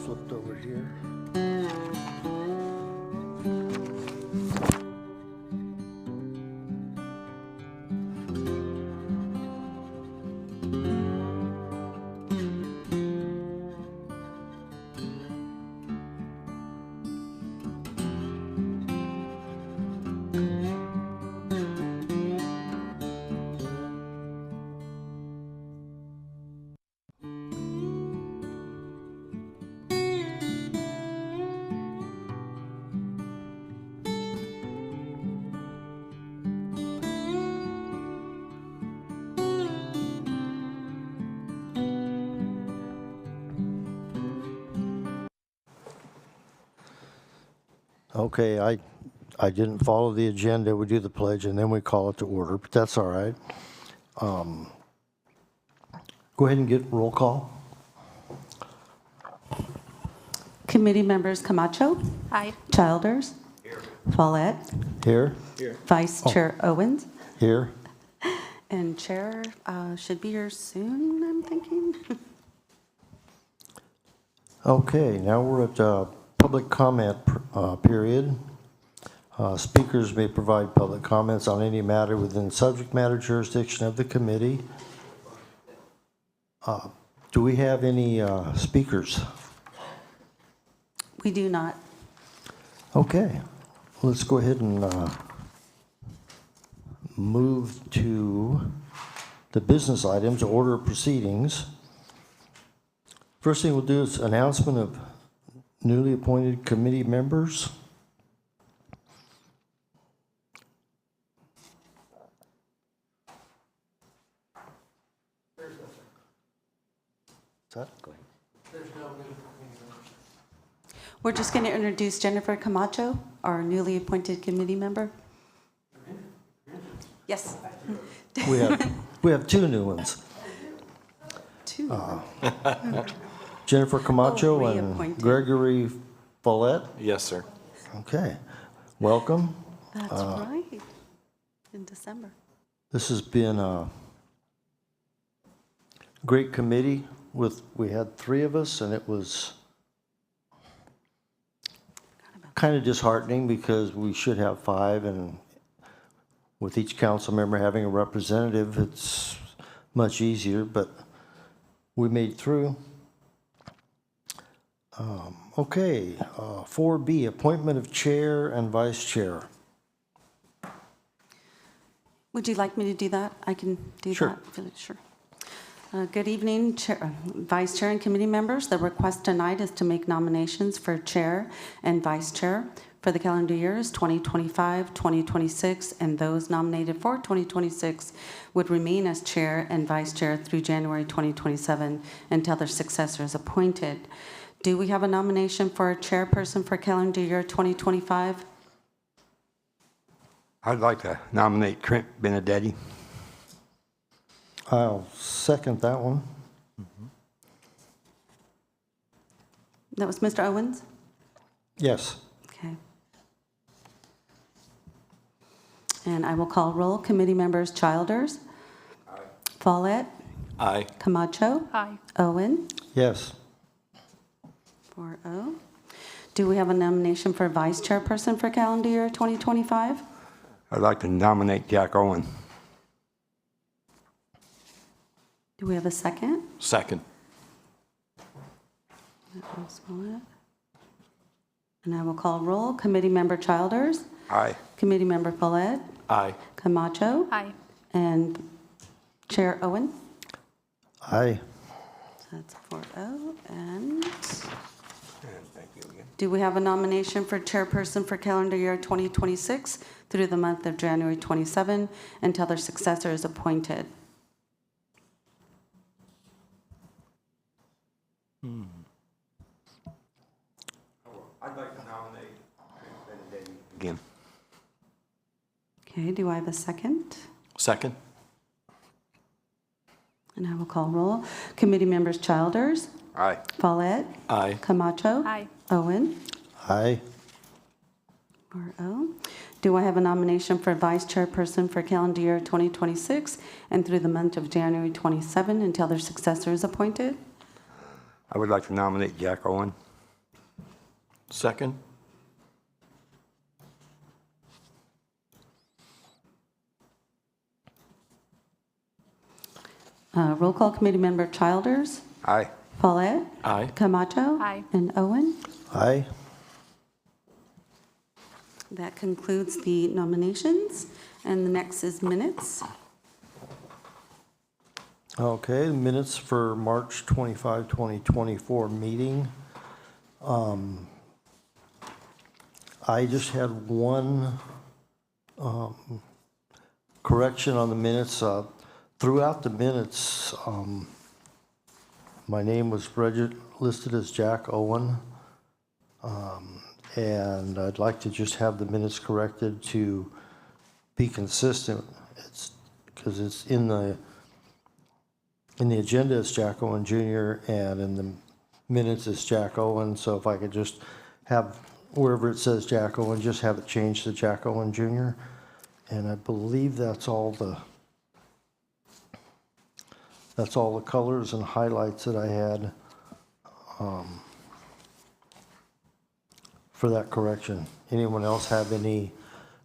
flipped over here. Okay, I didn't follow the agenda. We do the pledge and then we call it to order, but that's all right. Go ahead and get roll call. Committee members Camacho. Aye. Childers. Here. Follett. Here? Vice Chair Owens. Here? And Chair should be here soon, I'm thinking. Okay, now we're at public comment period. Speakers may provide public comments on any matter within subject matter jurisdiction of the committee. Do we have any speakers? We do not. Okay, let's go ahead and move to the business items, order of proceedings. First thing we'll do is announcement of newly appointed committee members. Is that? We're just going to introduce Jennifer Camacho, our newly appointed committee member. Yes. We have two new ones. Two. Jennifer Camacho and reappointed. Gregory Follett. Yes, sir. Okay, welcome. That's right. In December. This has been a great committee. We had three of us, and it was kind of disheartening because we should have five, and with each council member having a representative, it's much easier, but we made it through. Okay, 4B, appointment of chair and vice chair. Would you like me to do that? I can do Sure. that. Sure. Good evening, Vice Chair and committee members. The request tonight is to make nominations for Chair and Vice Chair for the calendar years 2025, 2026, and those nominated for 2026 would remain as Chair and Vice Chair through January 2027 until their successor is appointed. Do we have a nomination for a chairperson for calendar year 2025? I'd like to nominate Trent Benedetti. I'll second that one. That was Mr. Owens? Yes. Okay. And I will call roll. Committee members Childers. Aye. Follett. Aye. Camacho. Aye. Owen. Yes. 4-0. Do we have a nomination for vice chairperson for calendar year 2025? I'd like to nominate Jack Owen. Do we have a second? Second. That was Follett. And I will call roll. Committee member Childers. Aye. Committee member Follett. Aye. Camacho. Aye. And Chair Owen. Aye. So that's 4-0. And Thank you again. do we have a nomination for chairperson for calendar year 2026 through the month of January 27 until their successor is appointed? I'd like to nominate Trent Benedetti again. Okay, do I have a second? Second. And I will call roll. Committee members Childers. Aye. Follett. Aye. Camacho. Aye. Owen. Aye. 4-0. Do I have a nomination for vice chairperson for calendar year 2026 and through the month of January 27 until their successor is appointed? I would like to nominate Jack Owen. Second? Roll call committee member Childers, Aye. Follett, Aye. Camacho, Aye. and Owen. Aye. That concludes the nominations, and the next is minutes. Okay, minutes for March 25, 2024 meeting. I just had one correction on the minutes. Throughout the minutes, my name was listed as Jack Owen. And I'd like to just have the minutes corrected to be consistent. It's because it's in the agenda it's Jack Owen Jr. and in the minutes it's Jack Owen. So if I could just have wherever it says Jack Owen, just have it changed to Jack Owen Jr. And I believe that's all the colors and highlights that I had for that correction. Anyone else have any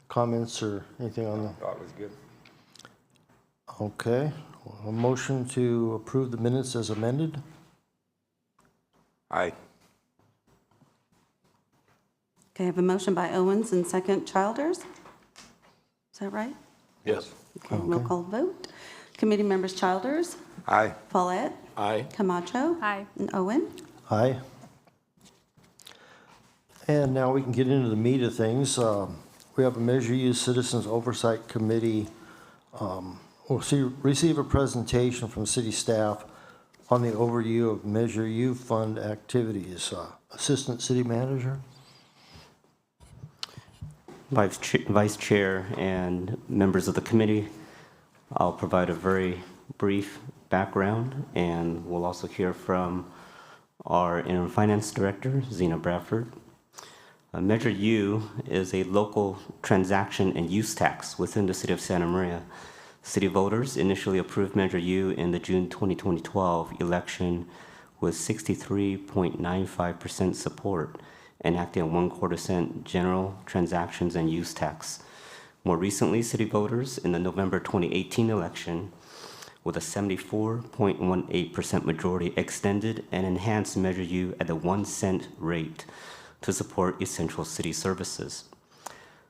comments or anything on that? Thought it was good. Okay, a motion to approve the minutes as amended. Aye. Okay, I have a motion by Owens and second Childers. Is that right? Yes. Okay, roll call vote. Committee members Childers, Aye. Follett, Aye. Camacho, Aye. and Owen. Aye. And now we can get into the meat of things. We have a Measure U Citizens Oversight Committee. We'll receive a presentation from city staff on the overview of Measure U fund activities. Assistant City Manager. Vice Chair and members of the committee, I'll provide a very brief background, and we'll also hear from our Interim Finance Director, Zena Bradford. Measure U is a local transaction and use tax within the city of Santa Maria. City voters initially approved Measure U in the June 2012 election with 63.95% support, enacting a 1/4 cent general transactions and use tax. More recently, city voters in the November 2018 election, with a 74.18% majority, extended and enhanced Measure U at the 1 cent rate to support essential city services.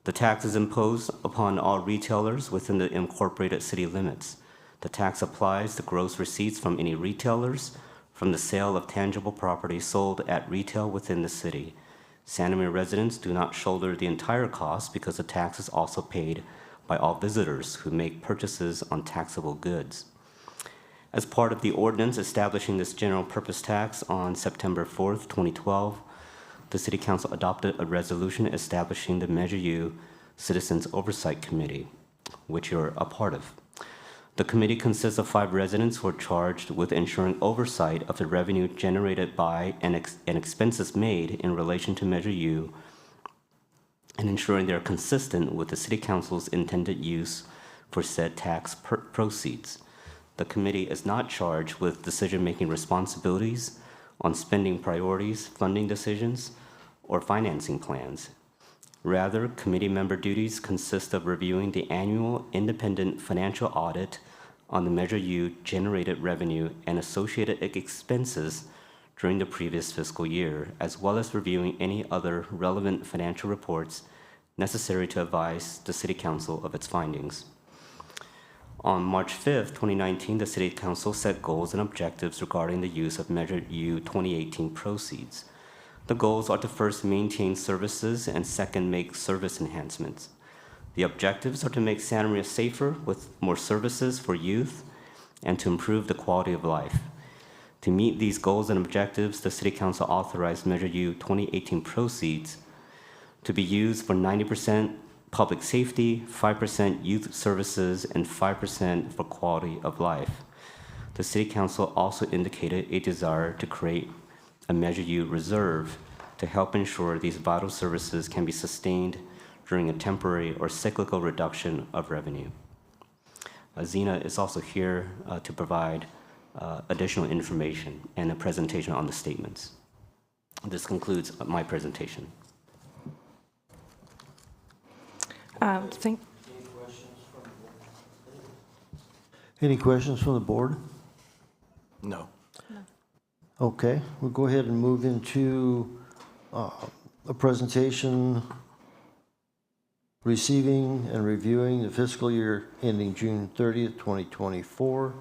The tax is imposed upon all retailers within the incorporated city limits. The tax applies to gross receipts from any retailers from the sale of tangible property sold at retail within the city. Santa Maria residents do not shoulder the entire cost because the tax is also paid by all visitors who make purchases on taxable goods. As part of the ordinance establishing this general purpose tax on September 4th, 2012, the City Council adopted a resolution establishing the Measure U Citizens Oversight Committee, which you're a part of. The committee consists of 5 residents who are charged with ensuring oversight of the revenue generated by and expenses made in relation to Measure U, and ensuring they are consistent with the City Council's intended use for said tax proceeds. The committee is not charged with decision-making responsibilities on spending priorities, funding decisions, or financing plans. Rather, committee member duties consist of reviewing the annual independent financial audit on the Measure U generated revenue and associated expenses during the previous fiscal year, as well as reviewing any other relevant financial reports necessary to advise the City Council of its findings. On March 5th, 2019, the City Council set goals and objectives regarding the use of Measure U 2018 proceeds. The goals are to first maintain services and second make service enhancements. The objectives are to make Santa Maria safer with more services for youth and to improve the quality of life. To meet these goals and objectives, the City Council authorized Measure U 2018 proceeds to be used for 90% public safety, 5% youth services, and 5% for quality of life. The City Council also indicated a desire to create a Measure U reserve to help ensure these vital services can be sustained during a temporary or cyclical reduction of revenue. Zena is also here to provide additional information and a presentation on the statements. This concludes my presentation. Thank Any questions from the board? No. Okay, we'll go ahead and move into a presentation receiving and reviewing the fiscal year ending June 30th, 2024,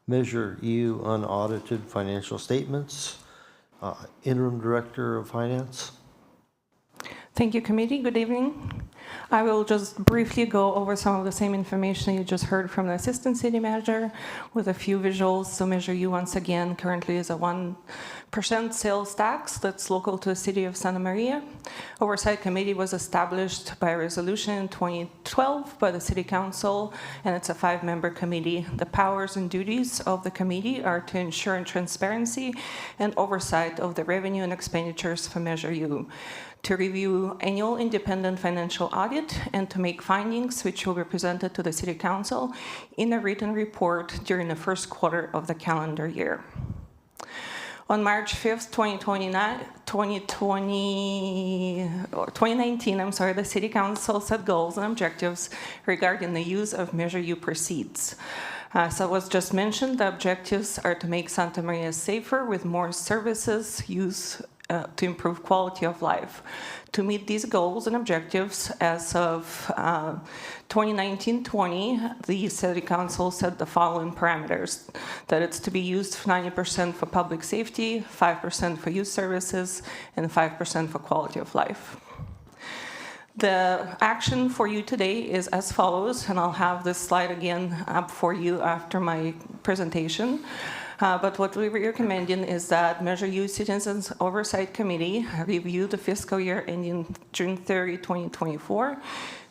Measure U unaudited financial statements. Interim Director of Finance. Thank you, committee. Good evening. I will just briefly go over some of the same information you just heard from the Assistant City Manager with a few visuals. So Measure U, once again, currently is a 1% sales tax that's local to the City of Santa Maria. Oversight Committee was established by resolution in 2012 by the City Council, and it's a 5-member committee. The powers and duties of the committee are to ensure transparency and oversight of the revenue and expenditures for Measure U, to review annual independent financial audit, and to make findings which will be presented to the City Council in a written report during the first quarter of the calendar year. On March 5th, 2019, the City Council set goals and objectives regarding the use of Measure U proceeds. So it was just mentioned, the objectives are to make Santa Maria safer with more services used to improve quality of life. To meet these goals and objectives, as of 2019-20, the City Council set the following parameters: that it's to be used 90% for public safety, 5% for youth services, and 5% for quality of life. The action for you today is as follows, and I'll have this slide again up for you after my presentation. But what we're recommending is that Measure U Citizens Oversight Committee review the fiscal year ending June 30, 2024,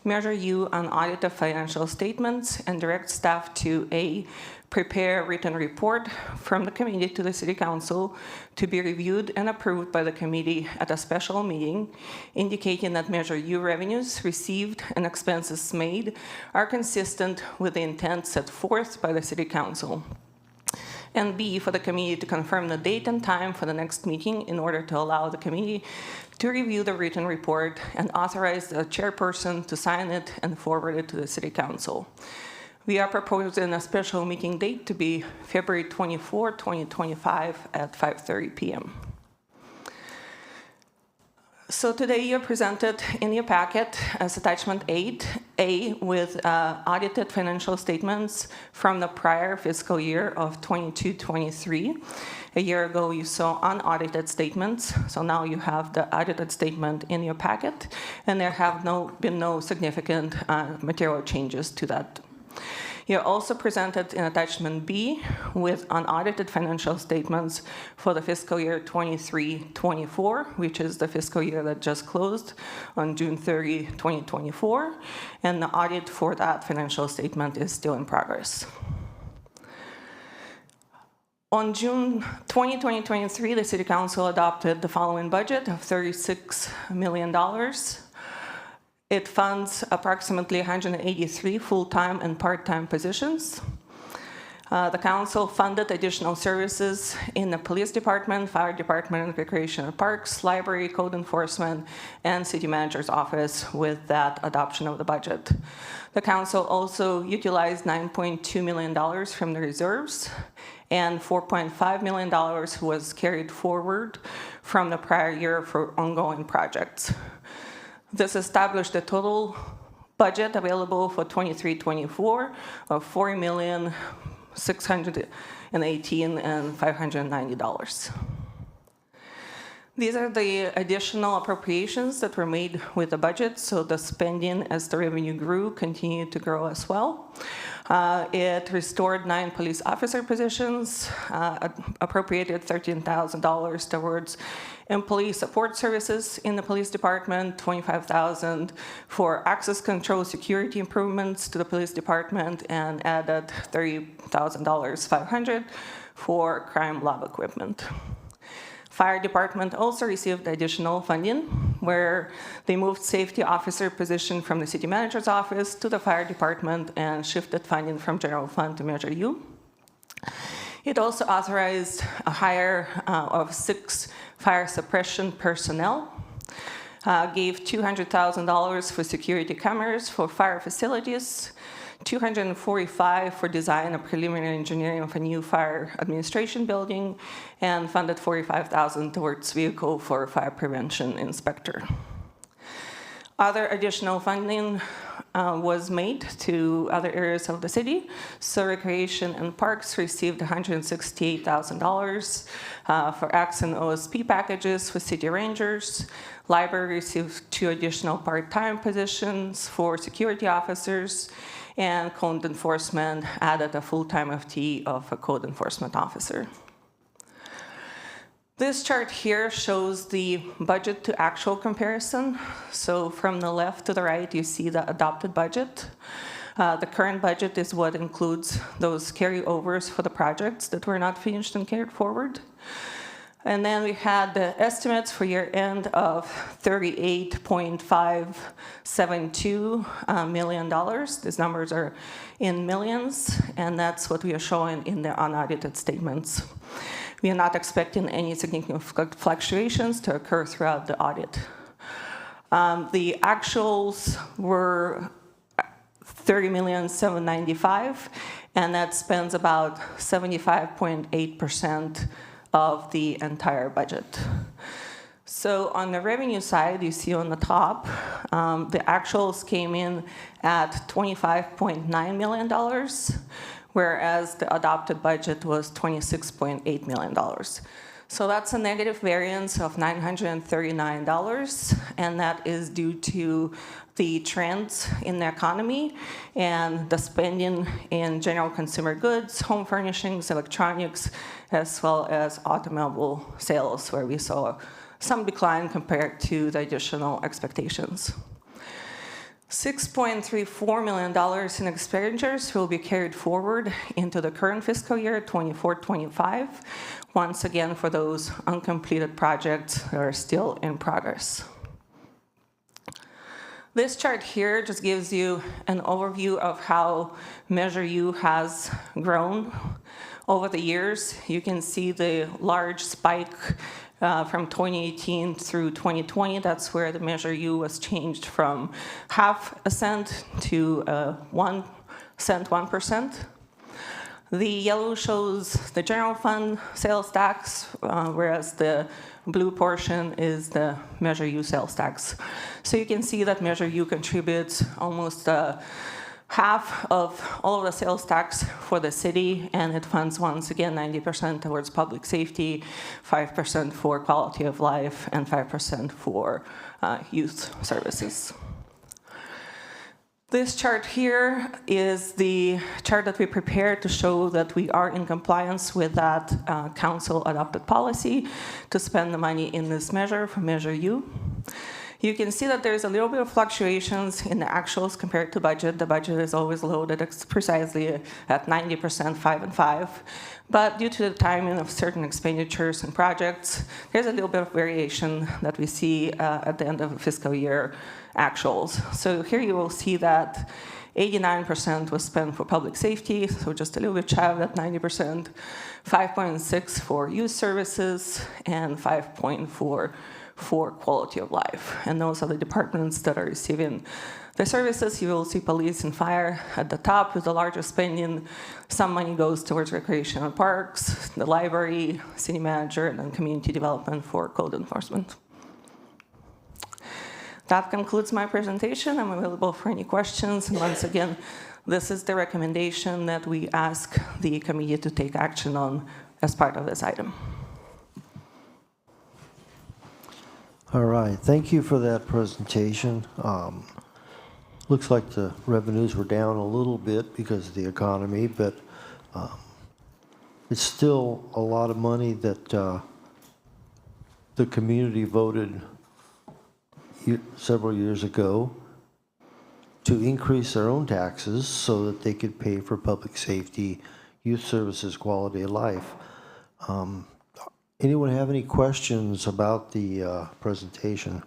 Measure U unaudited financial statements, and direct staff to A, prepare a written report from the committee to the City Council to be reviewed and approved by the committee at a special meeting, indicating that Measure U revenues received and expenses made are consistent with the intent set forth by the City Council. And B, for the committee to confirm the date and time for the next meeting in order to allow the committee to review the written report and authorize the chairperson to sign it and forward it to the City Council. We are proposing a special meeting date to be February 24, 2025 at 5:30 p.m. So today you're presented in your packet as attachment 8A with audited financial statements from the prior fiscal year of 22-23. A year ago you saw unaudited statements, so now you have the audited statement in your packet, and there have been no significant material changes to that. You're also presented in attachment B with unaudited financial statements for the fiscal year 23-24, which is the fiscal year that just closed on June 30, 2024, and the audit for that financial statement is still in progress. On June 20, 2023, the City Council adopted the following budget of $36 million. It funds approximately 183 full-time and part-time positions. The council funded additional services in the police department, fire department, recreation and parks, library, code enforcement, and city manager's office with that adoption of the budget. The council also utilized $9.2 million from the reserves, and $4.5 million was carried forward from the prior year for ongoing projects. This established a total budget available for 23-24 of $4,618,590. These are the additional appropriations that were made with the budget, so the spending as the revenue grew continued to grow as well. It restored 9 police officer positions, appropriated $13,000 towards employee support services in the police department, $25,000 for access control security improvements to the police department, and added $30,500 for crime lab equipment. Fire department also received additional funding, where they moved safety officer position from the city manager's office to the fire department and shifted funding from general fund to Measure U. It also authorized a hire of 6 fire suppression personnel, gave $200,000 for security cameras for fire facilities, $245 for design and preliminary engineering of a new fire administration building, and funded $45,000 towards vehicle for fire prevention inspector. Other additional funding was made to other areas of the city. So Recreation and Parks received $168,000 for ACTS and OSP packages for city rangers. Library received 2 additional part-time positions for security officers, and code enforcement added a full-time FTE of a code enforcement officer. This chart here shows the budget to actual comparison. So from the left to the right, you see the adopted budget. The current budget is what includes those carryovers for the projects that were not finished and carried forward. And then we had the estimates for year end of $38.572 million. These numbers are in millions, and that's what we are showing in the unaudited statements. We are not expecting any significant fluctuations to occur throughout the audit. The actuals were $30,795,000, and that spends about 75.8% of the entire budget. So on the revenue side, you see on the top, the actuals came in at $25.9 million, whereas the adopted budget was $26.8 million. So that's a negative variance of $939, and that is due to the trends in the economy and the spending in general consumer goods, home furnishings, electronics, as well as automobile sales, where we saw some decline compared to the additional expectations. $6.34 million in expenditures will be carried forward into the current fiscal year, 24-25, once again for those uncompleted projects that are still in progress. This chart here just gives you an overview of how Measure U has grown over the years. You can see the large spike from 2018 through 2020. That's where the Measure U was changed from half a cent to 1 cent, 1%. The yellow shows the general fund sales tax, whereas the blue portion is the Measure U sales tax. So you can see that Measure U contributes almost half of all of the sales tax for the city, and it funds, once again, 90% towards public safety, 5% for quality of life, and 5% for youth services. This chart here is the chart that we prepared to show that we are in compliance with that council adopted policy to spend the money in this measure for Measure U. You can see that there's a little bit of fluctuations in the actuals compared to budget. The budget is always loaded precisely at 90%, 5 and 5. But due to the timing of certain expenditures and projects, there's a little bit of variation that we see at the end of the fiscal year actuals. So here you will see that 89% was spent for public safety, so just a little bit shy of that 90%, 5.6 for youth services, and 5.4 for quality of life. And those are the departments that are receiving the services. You will see police and fire at the top with the largest spending. Some money goes towards recreation and parks, the library, city manager, and then community development for code enforcement. That concludes my presentation. I'm available for any questions. And once again, this is the recommendation that we ask the committee to take action on as part of this item. All right, thank you for that presentation. Looks like the revenues were down a little bit because of the economy, but it's still a lot of money that the community voted several years ago to increase their own taxes so that they could pay for public safety, youth services, quality of life. Anyone have any questions about the presentation?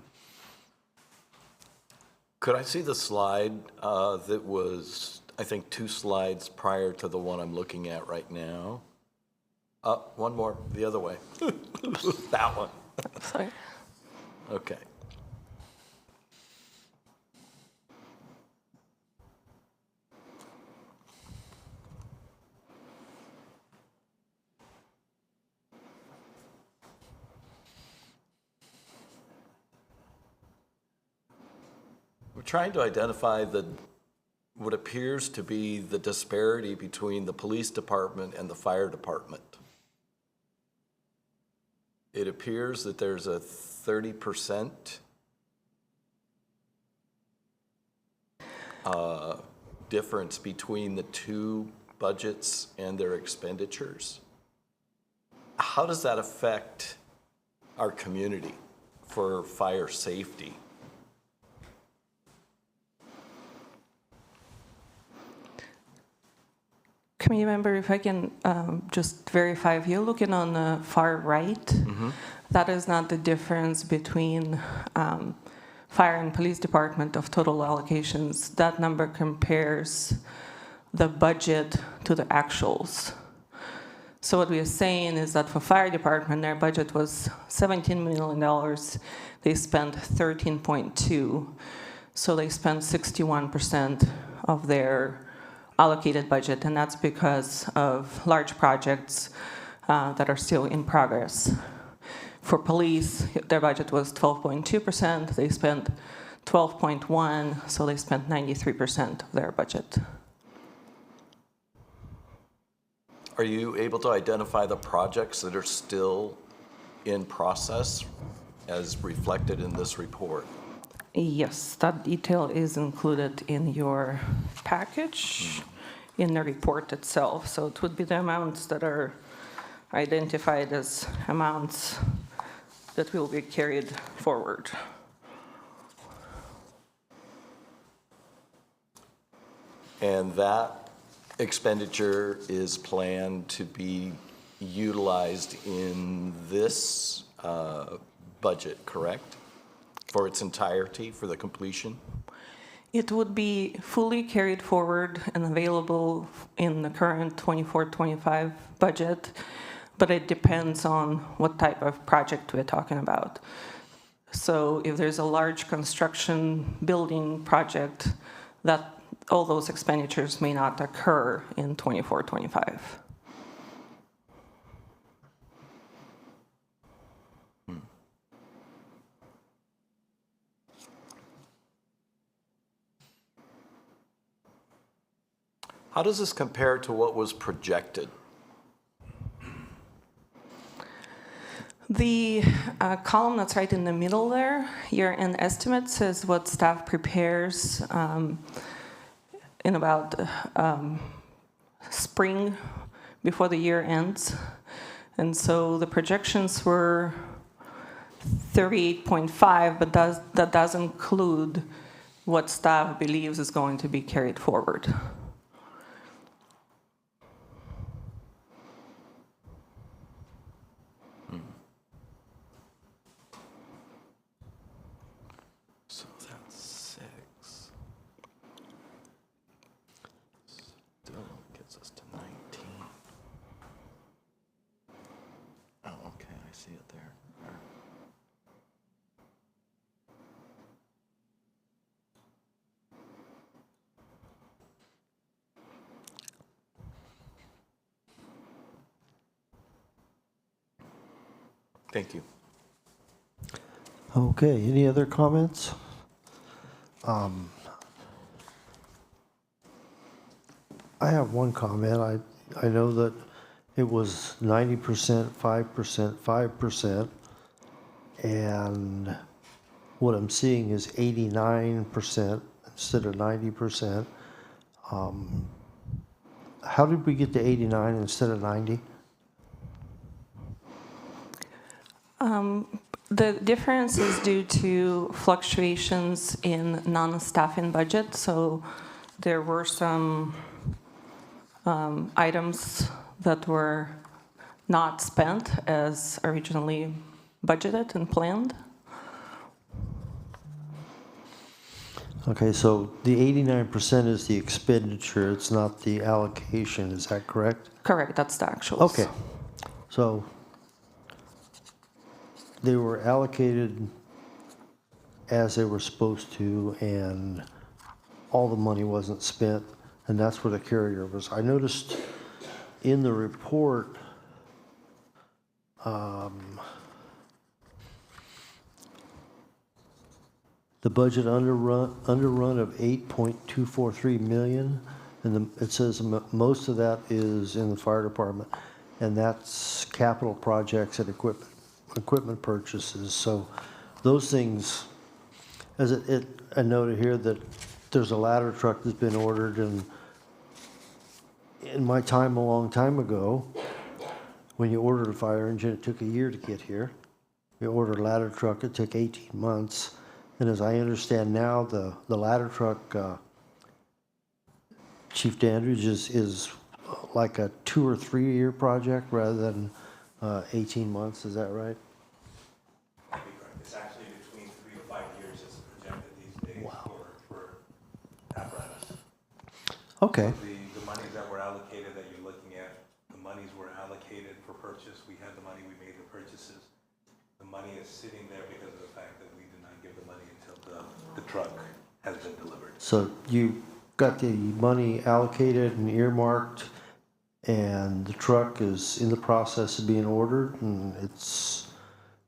Could I see the slide that was, I think, 2 slides prior to the one I'm looking at right now? One more, the other way. That one. Sorry. Okay. We're trying to identify what appears to be the disparity between the police department and the fire department. It appears that there's a 30% difference between the two budgets and their expenditures. How does that affect our community for fire safety? Committee member, if I can just verify, if you're looking on the far right, that is not the difference between fire and police department of total allocations. That number compares the budget to the actuals. So what we are saying is that for fire department, their budget was $17 million. They spent 13.2. So they spent 61% of their allocated budget, and that's because of large projects that are still in progress. For police, their budget was 12.2%. They spent 12.1, so they spent 93% of their budget. Are you able to identify the projects that are still in process as reflected in this report? Yes, that detail is included in your package, in the report itself. So it would be the amounts that are identified as amounts that will be carried forward. And that expenditure is planned to be utilized in this budget, correct? For its entirety, for the completion? It would be fully carried forward and available in the current 24-25 budget, but it depends on what type of project we're talking about. So if there's a large construction building project, that all those expenditures may not occur in 24-25. How does this compare to what was projected? The column that's right in the middle there, year-end estimate, says what staff prepares in about spring before the year ends. And so the projections were 38.5, but that does include what staff believes is going to be carried forward. So that's 6. Still gets us to 19. Oh, okay, I see it there. Thank you. Okay, any other comments? I have one comment. I know that it was 90%, 5%, 5%, and what I'm seeing is 89% instead of 90%. How did we get to 89 instead of 90? The difference is due to fluctuations in non-staffing budget. So there were some items that were not spent as originally budgeted and planned. Okay, so the 89% is the expenditure, it's not the allocation, is that correct? Correct, that's the actuals. Okay, so they were allocated as they were supposed to, and all the money wasn't spent, and that's where the carryover was. I noticed in the report, the budget underrun of 8.243 million, and it says most of that is in the fire department, and that's capital projects and equipment purchases. So those things, as I noted here that there's a ladder truck that's been ordered, and in my time a long time ago, when you ordered a fire engine, it took a year to get here. You ordered a ladder truck, it took 18 months. And as I understand now, the ladder truck, Chief Dandridge, is like a 2 or 3 year project rather than 18 months. Is that right? It's actually between 3 to 5 years as projected these days for apparatus. Okay. The monies that were allocated that you're looking at, the monies were allocated for purchase. We had the money, we made the purchases. The money is sitting there because of the fact that we did not give the money until the truck has been delivered. So you got the money allocated and earmarked, and the truck is in the process of being ordered, and it's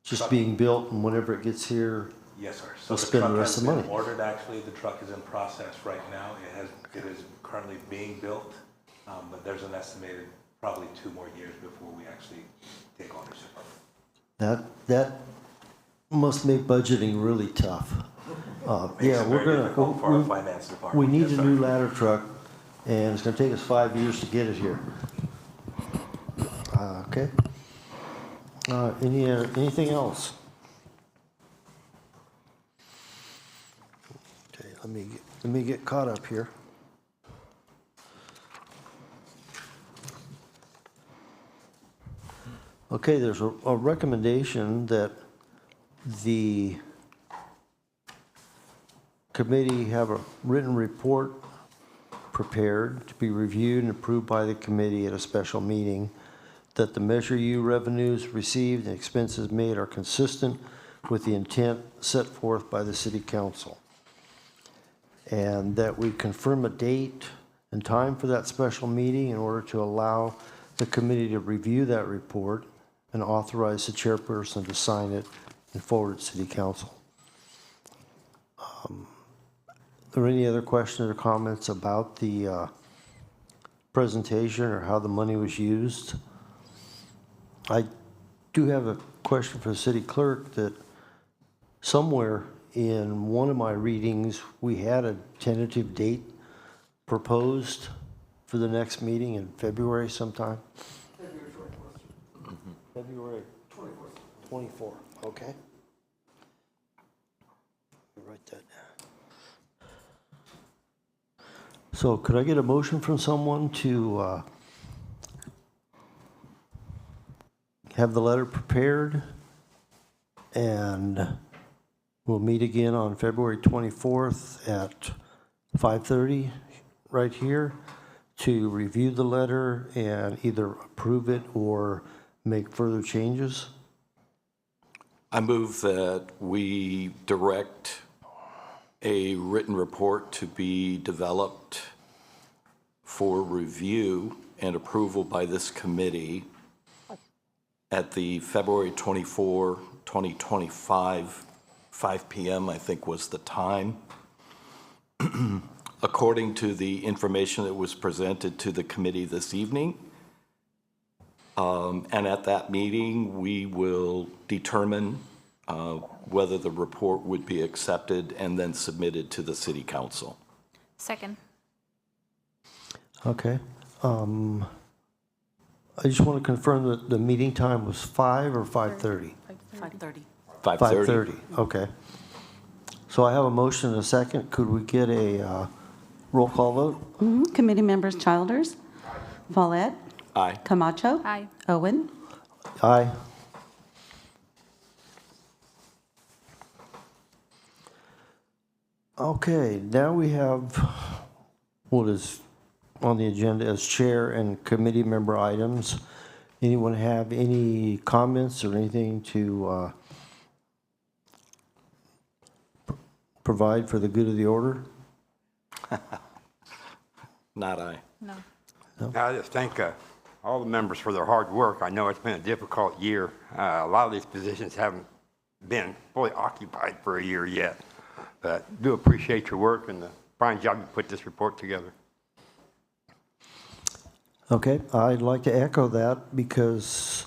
just being built, and whenever it gets here, Yes, sir. So we'll the spend the truck rest has of the been money. ordered, actually. The truck is in process right now. It is currently being built, but there's an estimated probably 2 more years before we actually take ownership of it. That must make budgeting really tough. Yeah, It's we're very difficult for our gonna, finance department. we need Yes, a sir. new ladder truck, and it's gonna take us 5 years to get it here. Okay. Anything else? Okay, let me get caught up here. Okay, there's a recommendation that the committee have a written report prepared to be reviewed and approved by the committee at a special meeting, that the Measure U revenues received and expenses made are consistent with the intent set forth by the city council, and that we confirm a date and time for that special meeting in order to allow the committee to review that report and authorize the chairperson to sign it and forward it to city council. Are there any other questions or comments about the presentation or how the money was used? I do have a question for the city clerk, that somewhere in one of my readings, we had a tentative date proposed for the next meeting in February sometime? February 24th. 24, okay. Write that down. So could I get a motion from someone to have the letter prepared, and we'll meet again on February 24th at 5:30 right here to review the letter and either approve it or make further changes? I move that we direct a written report to be developed for review and approval by this committee at the February 24, 2025, 5 p.m., I think was the time, according to the information that was presented to the committee this evening. And at that meeting, we will determine whether the report would be accepted and then submitted to the city council. Second. Okay. I just want to confirm that the meeting time was 5 or 5:30? 5:30. 5:30. Okay. So I have a motion and a second. Could we get a roll call vote? Committee members Childers, Follett, Aye. Camacho. Aye. Owen. Aye. Okay, now we have what is on the agenda as chair and committee member items. Anyone have any comments or anything to provide for the good of the order? Not I. I just thank all the members for their hard work. I know it's been a difficult year. A lot of these positions haven't been fully occupied for a year yet, but do appreciate your work and the fine job you put this report together. Okay, I'd like to echo that because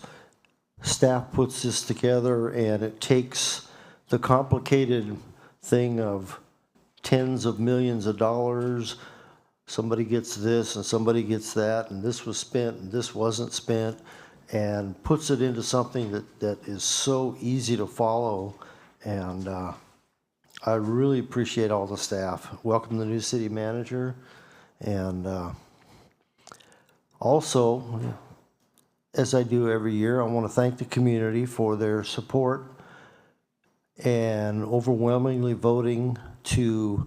staff puts this together and it takes the complicated thing of tens of millions of dollars. Somebody gets this and somebody gets that, and this was spent and this wasn't spent, and puts it into something that is so easy to follow. And I really appreciate all the staff. Welcome the new city manager. And also, as I do every year, I want to thank the community for their support and overwhelmingly voting to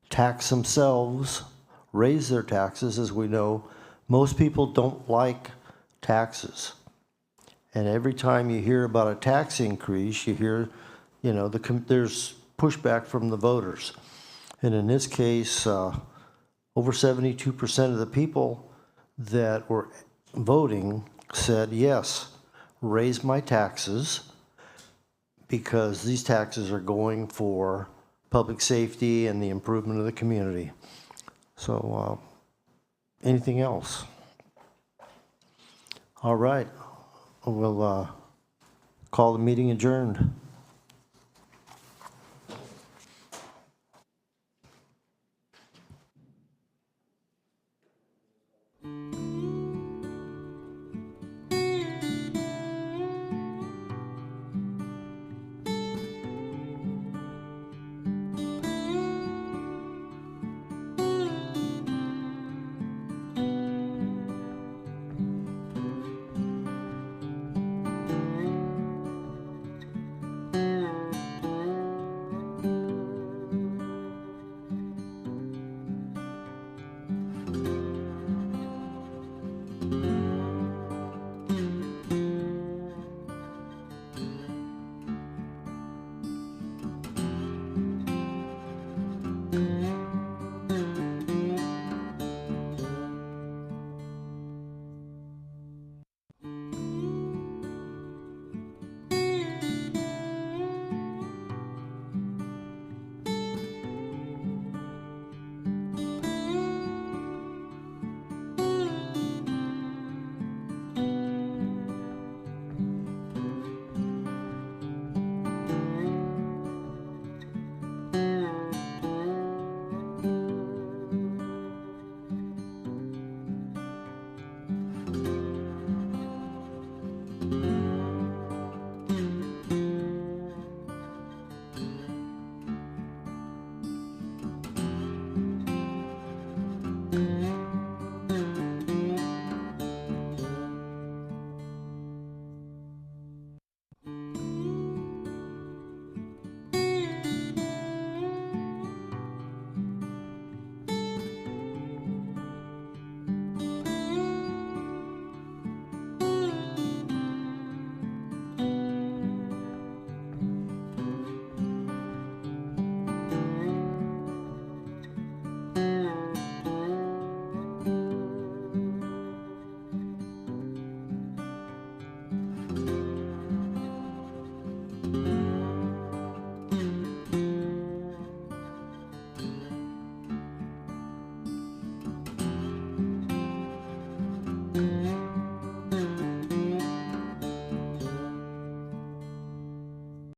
tax themselves, raise their taxes. As we know, most people don't like taxes. And every time you hear about a tax increase, you hear, you know, there's pushback from the voters. And in this case, over 72% of the people that were voting said, yes, raise my taxes, because these taxes are going for public safety and the improvement of the community. So, anything else? All right, we'll call the meeting adjourned.